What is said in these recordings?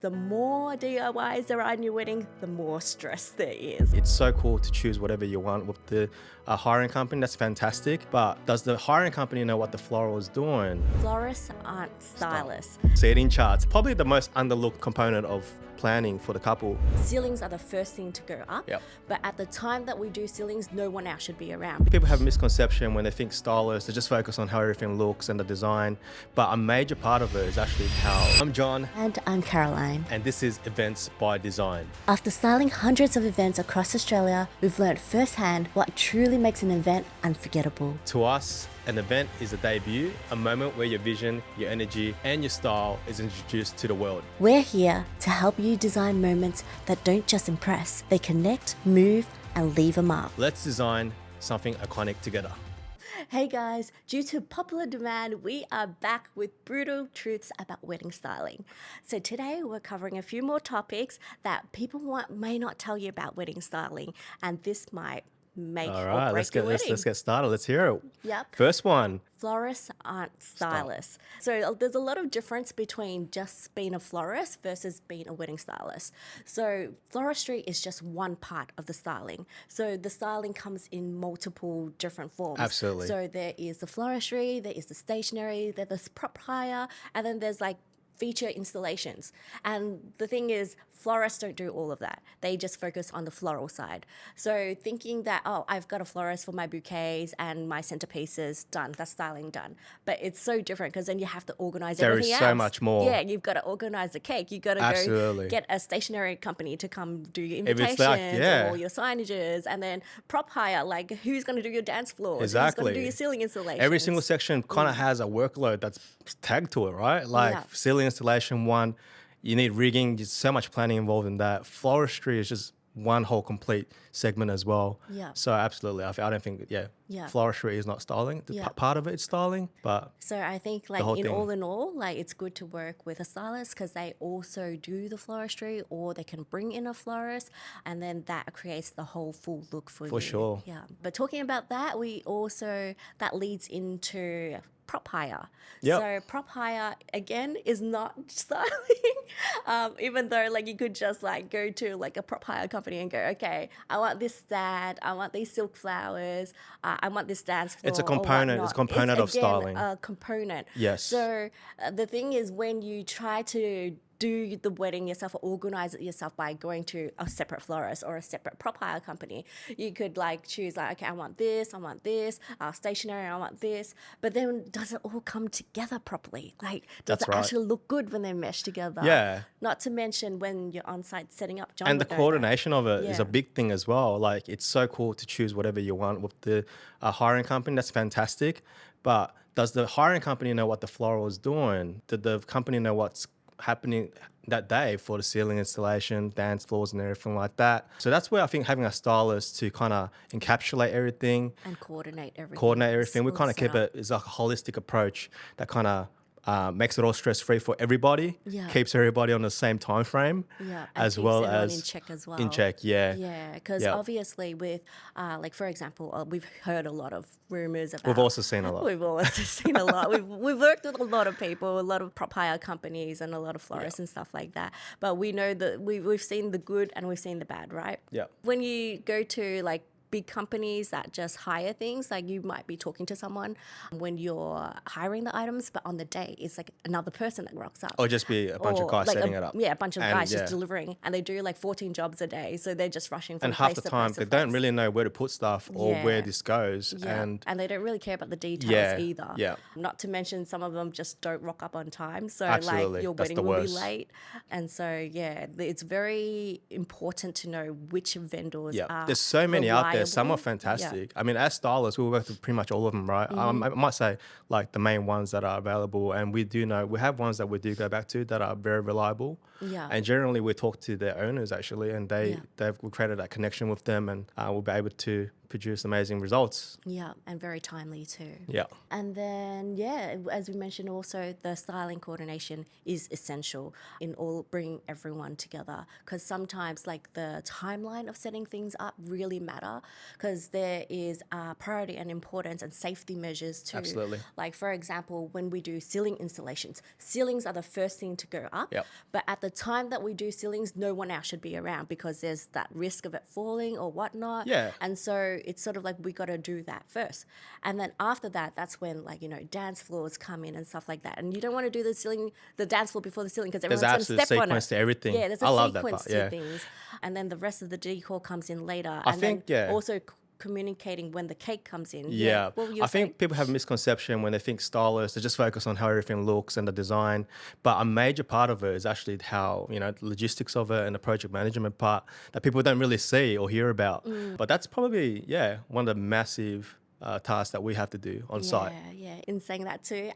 The more DIYs there are in your wedding, the more stress there is. It's so cool to choose whatever you want with the hiring company. That's fantastic. But does the hiring company know what the floral is doing? Florists aren't stylists. Seating charts, probably the most underlooked component of planning for the couple. Ceilings are the first thing to go up, Yep. but at the time that we do ceilings, no one else should be around. People have a misconception when they think stylists, they just focus on how everything looks and the design, but a major part of it is actually how. I'm John, And I'm Caroline. and this is Events by Design. After styling hundreds of events across Australia, we've learned firsthand what truly makes an event unforgettable. To us, an event is a debut, a moment where your vision, your energy, and your style is introduced to the world. We're here to help you design moments that don't just impress, they connect, move, and leave a mark. Let's design something iconic together. Hey guys, due to popular demand, we are back with brutal truths about wedding styling. So today we're covering a few more topics that people may not tell you about wedding styling, and this might make All or right, break your wedding. let's get started. Let's hear it. Yep. First one. Florists aren't stylists. So there's a lot of difference between just being a florist versus being a wedding stylist. So floristry is just one part of the styling. So the styling comes in multiple different forms. Absolutely. So there is the floristry, there is the stationery, there's the prop hire, and then there's like feature installations. And the thing is, florists don't do all of that. They just focus on the floral side. So thinking that, oh, I've got a florist for my bouquets and my centerpieces, done, that's styling done. But it's so different because then you have to organize There everything is else. so much more. Yeah, you've got to organize the cake. You've got to Absolutely. go get a stationery company to come do your If it's invitations like, yeah. and all your signages. And then prop hire, like who's going to do your dance floors? Who's Exactly. going to do your ceiling installations? Every single section kind of has a workload that's tagged to it, right? Like Yeah. ceiling installation, one, you need rigging. There's so much planning involved in that. Floristry is just one whole complete segment as well. Yeah. So absolutely, I don't think, Yeah. floristry is not styling. The Yeah. part of it is styling, but So I think like whole in thing. all, like it's good to work with a stylist because they also do the floristry or they can bring in a florist and then that creates the whole full look for you. For sure. Yeah. But talking about that, that leads into prop hire. Yep. So prop hire again is not styling, even though like you could just like go to like a prop hire company and go, okay, I want this stand, I want these silk flowers, I want this dance floor. It's a or component. whatnot. It's a component of again, styling. A component. Yes. So the thing is, when you try to do the wedding yourself or organize it yourself by going to a separate florist or a separate prop hire company, you could like choose like, okay, I want this, stationery, I want this. But then does it all come together properly? Like, does That's it right. actually look good when they mesh together? Yeah. Not to mention when you're on site setting up. John and the would know that. coordination of it is Yeah. a big thing as well. Like it's so cool to choose whatever you want with the hiring company. That's fantastic. But does the hiring company know what the floral is doing? Did the company know what's happening that day for the ceiling installation, dance floors and everything like that? So that's where I think having a stylist to kind of encapsulate everything, And coordinate everything. we All kind of set keep up. it as a holistic approach that kind of makes it all stress-free for everybody, Yeah. keeps everybody on the same time frame, Yeah, and as keeps well everyone as in check as well. in check, yeah. Yeah, because Yeah. obviously with, like for example, we've heard a lot of rumors about. We've also seen a lot. We've also seen a lot. We've worked with a lot of people, a lot of prop hire companies, and a lot of florists and stuff like that. But we know that we've seen the good and we've seen the bad, right? Yeah. When you go to like big companies that just hire things, like you might be talking to someone when you're hiring the items, but on the day it's like another person that rocks up. Or just be a bunch of Or guys like setting it up. Yeah, a bunch of And, guys yeah. just delivering, and they do like 14 jobs a day, so they're just rushing from And place half the to time place to they don't place. really know where to put stuff or Yeah. where this goes. Yeah, And and they don't really care about the details Yeah, either. yeah. Not to mention some of them just don't rock up on time, so Absolutely, like your that's wedding the will be worst. late. And so yeah, it's very important to know which vendors yeah, are there's so many out there. Some are reliable. fantastic. I mean, as stylists, we work with pretty much all of them, right? I might say like the main ones that are available, and we do know we have ones that we do go back to that are very reliable. Yeah. And generally, we talk to their owners actually, and Yeah. they've created that connection with them, and we'll be able to produce amazing results. Yeah, and very timely too. Yeah. And then, yeah, as we mentioned also, the styling coordination is essential in all bringing everyone together, because sometimes like the timeline of setting things up really matter. because there is priority and importance and safety measures too. Absolutely. Like, for example, when we do ceiling installations, ceilings are the first thing to go up. Yep. But at the time that we do ceilings, no one else should be around because there's that risk of it falling or whatnot. Yeah. And so it's sort of like we got to do that first. And then after that, that's when, like, dance floors come in and stuff like that. And you don't want to do the dance floor before the ceiling because There's everyone's going to absolute step on it. sequence to everything. Yeah, there's a I love that sequence part. to Yeah. things. And then the rest of the decor comes in later. I and think, then yeah. also communicating when the cake comes in. Yeah, What were you I saying? think people have a misconception when they think stylists, they just focus on how everything looks and the design. But a major part of it is actually how, the logistics of it and the project management part that people don't really see or hear about. But that's probably, one of the massive tasks that we have to do on site. Yeah. In saying that too,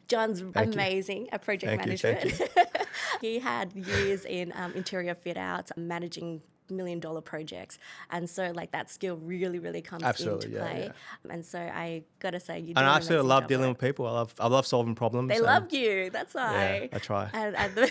John's Thank you. amazing at project Thank you, management. thank He had years in interior fit outs, managing $1 million projects. And so, like, that skill really, really comes Absolutely, into yeah, play. And so I got to say, you do And I an absolutely amazing love job dealing at with people. I love solving problems. They and- love you. That's why. I try. And the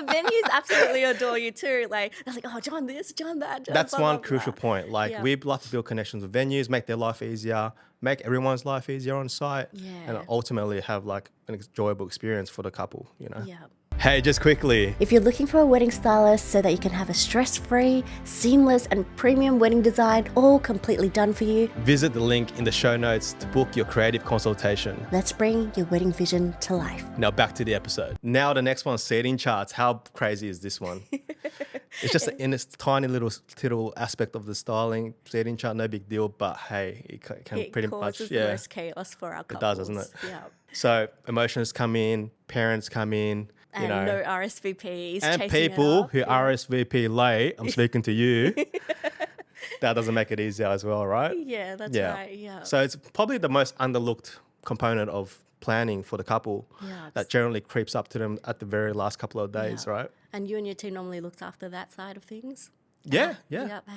venues absolutely adore you too. Like, they're like, oh, John this, John that. John That's blah, one blah, crucial blah. point. Like Yeah. we love to build connections with venues, make their life easier, make everyone's life easier on site, and Yeah. ultimately have like an enjoyable experience for the couple. Yeah. Hey, just quickly, If you're looking for a wedding stylist so that you can have a stress-free, seamless, and premium wedding design all completely done for you, visit the link in the show notes to book your creative consultation. let's bring your wedding vision to life. Now back to the episode. Now the next one, seating charts. How crazy is this one? It's just in this tiny little aspect of the styling. Seating chart, no big deal, but hey, it can It pretty causes much, the most chaos for our couples. It does, doesn't it? Yeah. So emotions come in, parents come in, And no RSVPs. and chasing it people up. who Yeah. RSVP late. I'm speaking to you. That doesn't make it easier as well, right? Yeah, that's right. Yeah. So it's probably the most underlooked component of planning for the couple Yeah, that generally creeps up to them at the very last couple of days, Yeah. right? And you and your team normally looks after that side of things? Yeah. Yep.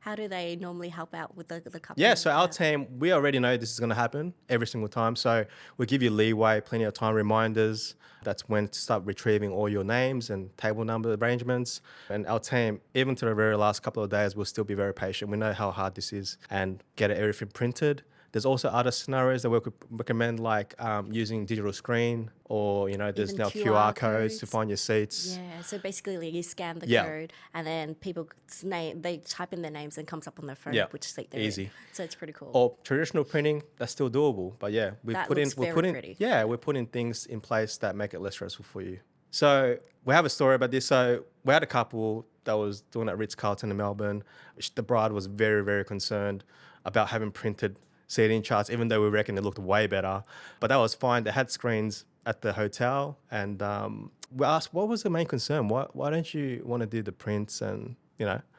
How do they normally help out with the couple? Yeah, so our team, we already know this is going to happen every single time. So we give you leeway, plenty of time reminders. That's when to start retrieving all your names and table number arrangements. And our team, even to the very last couple of days, will still be very patient. We know how hard this is and get everything printed. There's also other scenarios that we could recommend, like using digital screen or, there's Even now QR QR codes to codes. find your seats. Yeah, so basically like, you scan the Yeah. code and then people's name, they type in their names and comes up on their phone Yeah, which seat they're easy. in. So it's pretty cool. Or traditional printing, that's still doable. But yeah, That looks very pretty. we're putting things in place that make it less stressful for you. So we have a story about this. So we had a couple that was doing at Ritz-Carlton in Melbourne. The bride was very, very concerned about having printed seating charts, even though we reckon it looked way better. But that was fine. They had screens at the hotel, and we asked, what was the main concern? Why don't you want to do the prints and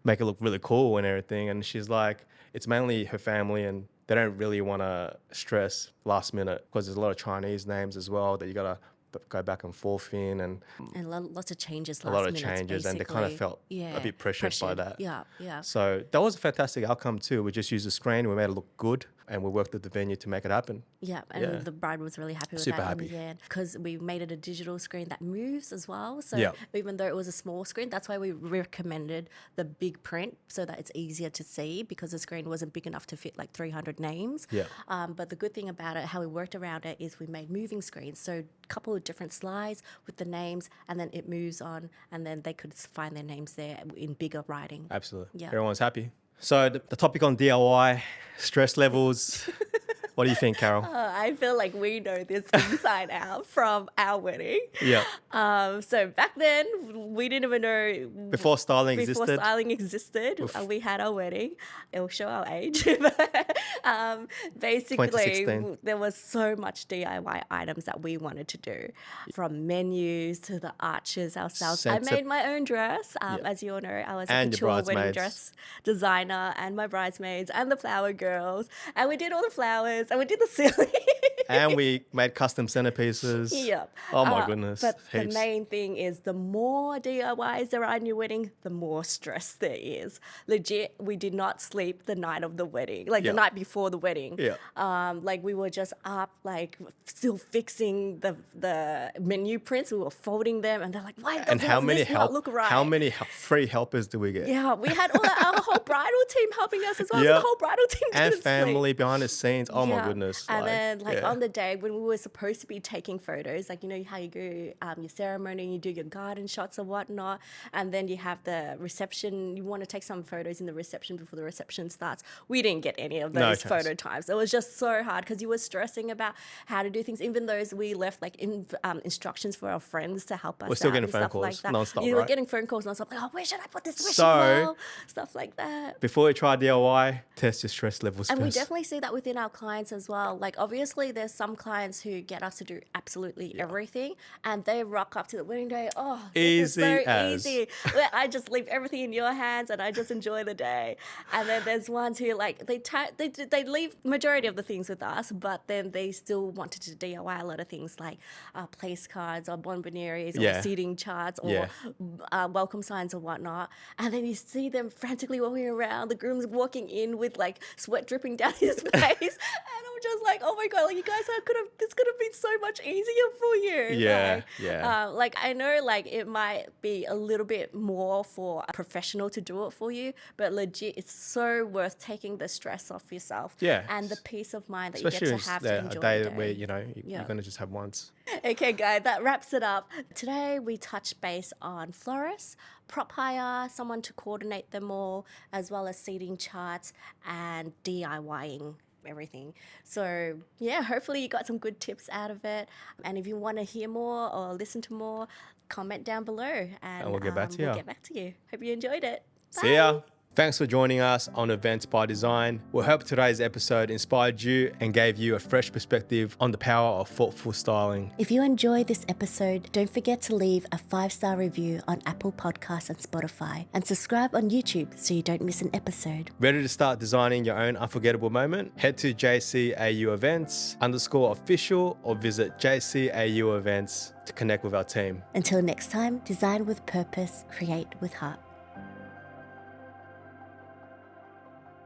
make it look really cool and everything? And she's like, it's mainly her family, and they don't really want to stress last minute because there's a lot of Chinese names as well that you gotta go back and forth in, and lots of changes a last lot of minutes, changes, and they kind of basically. felt a bit pressured by that. Yeah. So that was a fantastic outcome too. We just used the screen, we made it look good, and we worked with the venue to make it happen. Yeah, and Yeah. the bride was really happy with Super that happy. in the end because we made it a digital screen that moves as well. So Yeah. even though it was a small screen, that's why we recommended the big print so that it's easier to see because the screen wasn't big enough to fit like 300 names. Yeah. But the good thing about it, how we worked around it, is we made moving screens. So a couple of different slides with the names, and then it moves on, and then they could find their names there in bigger writing. Absolutely. Yeah. Everyone's happy. So the topic on DIY, stress levels. What do you think, Carol? I feel like we know this inside out from our wedding. Yeah. So back then, we didn't even know Before styling before existed. styling existed. We had our wedding. It will show our age. Basically, 2016. there was so much DIY items that we wanted to do, from menus to the arches ourselves. I Sensor- made my own dress. Yeah. As you all know, I was a And your couture wedding bridesmaids. dress designer, and my bridesmaids and the flower girls. And we did all the flowers, and we did the ceiling. And we made custom centerpieces. Yep. Oh my goodness. But Heaps. the main thing is the more DIYs there are in your wedding, the more stress there is. Legit, we did not sleep the night of the wedding, like Yeah. the night before the wedding. Yeah. Like we were just up, like still fixing the menu prints. We were folding them, and they're like, "Why And does how many this not look right?" how many free helpers do we get? Yeah, we had our whole bridal team helping us as well. So Yeah. the whole bridal team And didn't sleep. family behind the scenes. Oh my Yeah. goodness. And then yeah. on the day when we were supposed to be taking photos, like you know how you go your ceremony, you do your garden shots or whatnot, and then you have the reception. You want to take some photos in the reception before the reception starts. We didn't get any of No those chance. photo times. It was just so hard because you were stressing about how to do things. Even though we left like instructions for our friends to help us. We're still out getting and phone stuff calls like that. nonstop, You were right? getting phone calls nonstop. Like, oh, where should I put this? Where So- should I go? Stuff like that. Before we try DIY, test your stress levels And we first. definitely see that within our clients as well. Like, obviously, there's some clients who get us to do absolutely everything, and they rock up to the wedding day. Oh, this Easy is so as. easy. Where I just leave everything in your hands, and I just enjoy the day. And then there's ones who like they leave majority of the things with us, but then they still wanted to DIY a lot of things like place cards or bonbonnieres Yeah. or seating charts or Yeah. welcome signs or whatnot. And then you see them frantically walking around. The groom's walking in with like sweat dripping down his face, and I'm just like, oh my god, like you guys this could have been so much easier for you. Yeah, Like, yeah. like I know, like it might be a little bit more for a professional to do it for you, but legit, it's so worth taking the stress off yourself. Yeah. And the peace of mind that Especially you if get to have it's to a enjoy day the day. where, you know, Yeah. you're going to just have once. Okay, guys, that wraps it up. Today we touched base on florists, prop hire, someone to coordinate them all, as well as seating charts and DIYing everything. So yeah, hopefully you got some good tips out of it. And if you want to hear more or listen to more, comment down below and we'll get back to you. We'll get back to you. Hope you enjoyed it. See ya. Thanks for joining us on Events by Design. We hope today's episode inspired you and gave you a fresh perspective on the power of thoughtful styling. If you enjoyed this episode, don't forget to leave a 5-star review on Apple Podcasts and Spotify, and subscribe on YouTube so you don't miss an episode. Ready to start designing your own unforgettable moment? Head to JCAU Events _official or visit JCAU Events to connect with our team. Until next time, design with purpose, create with heart.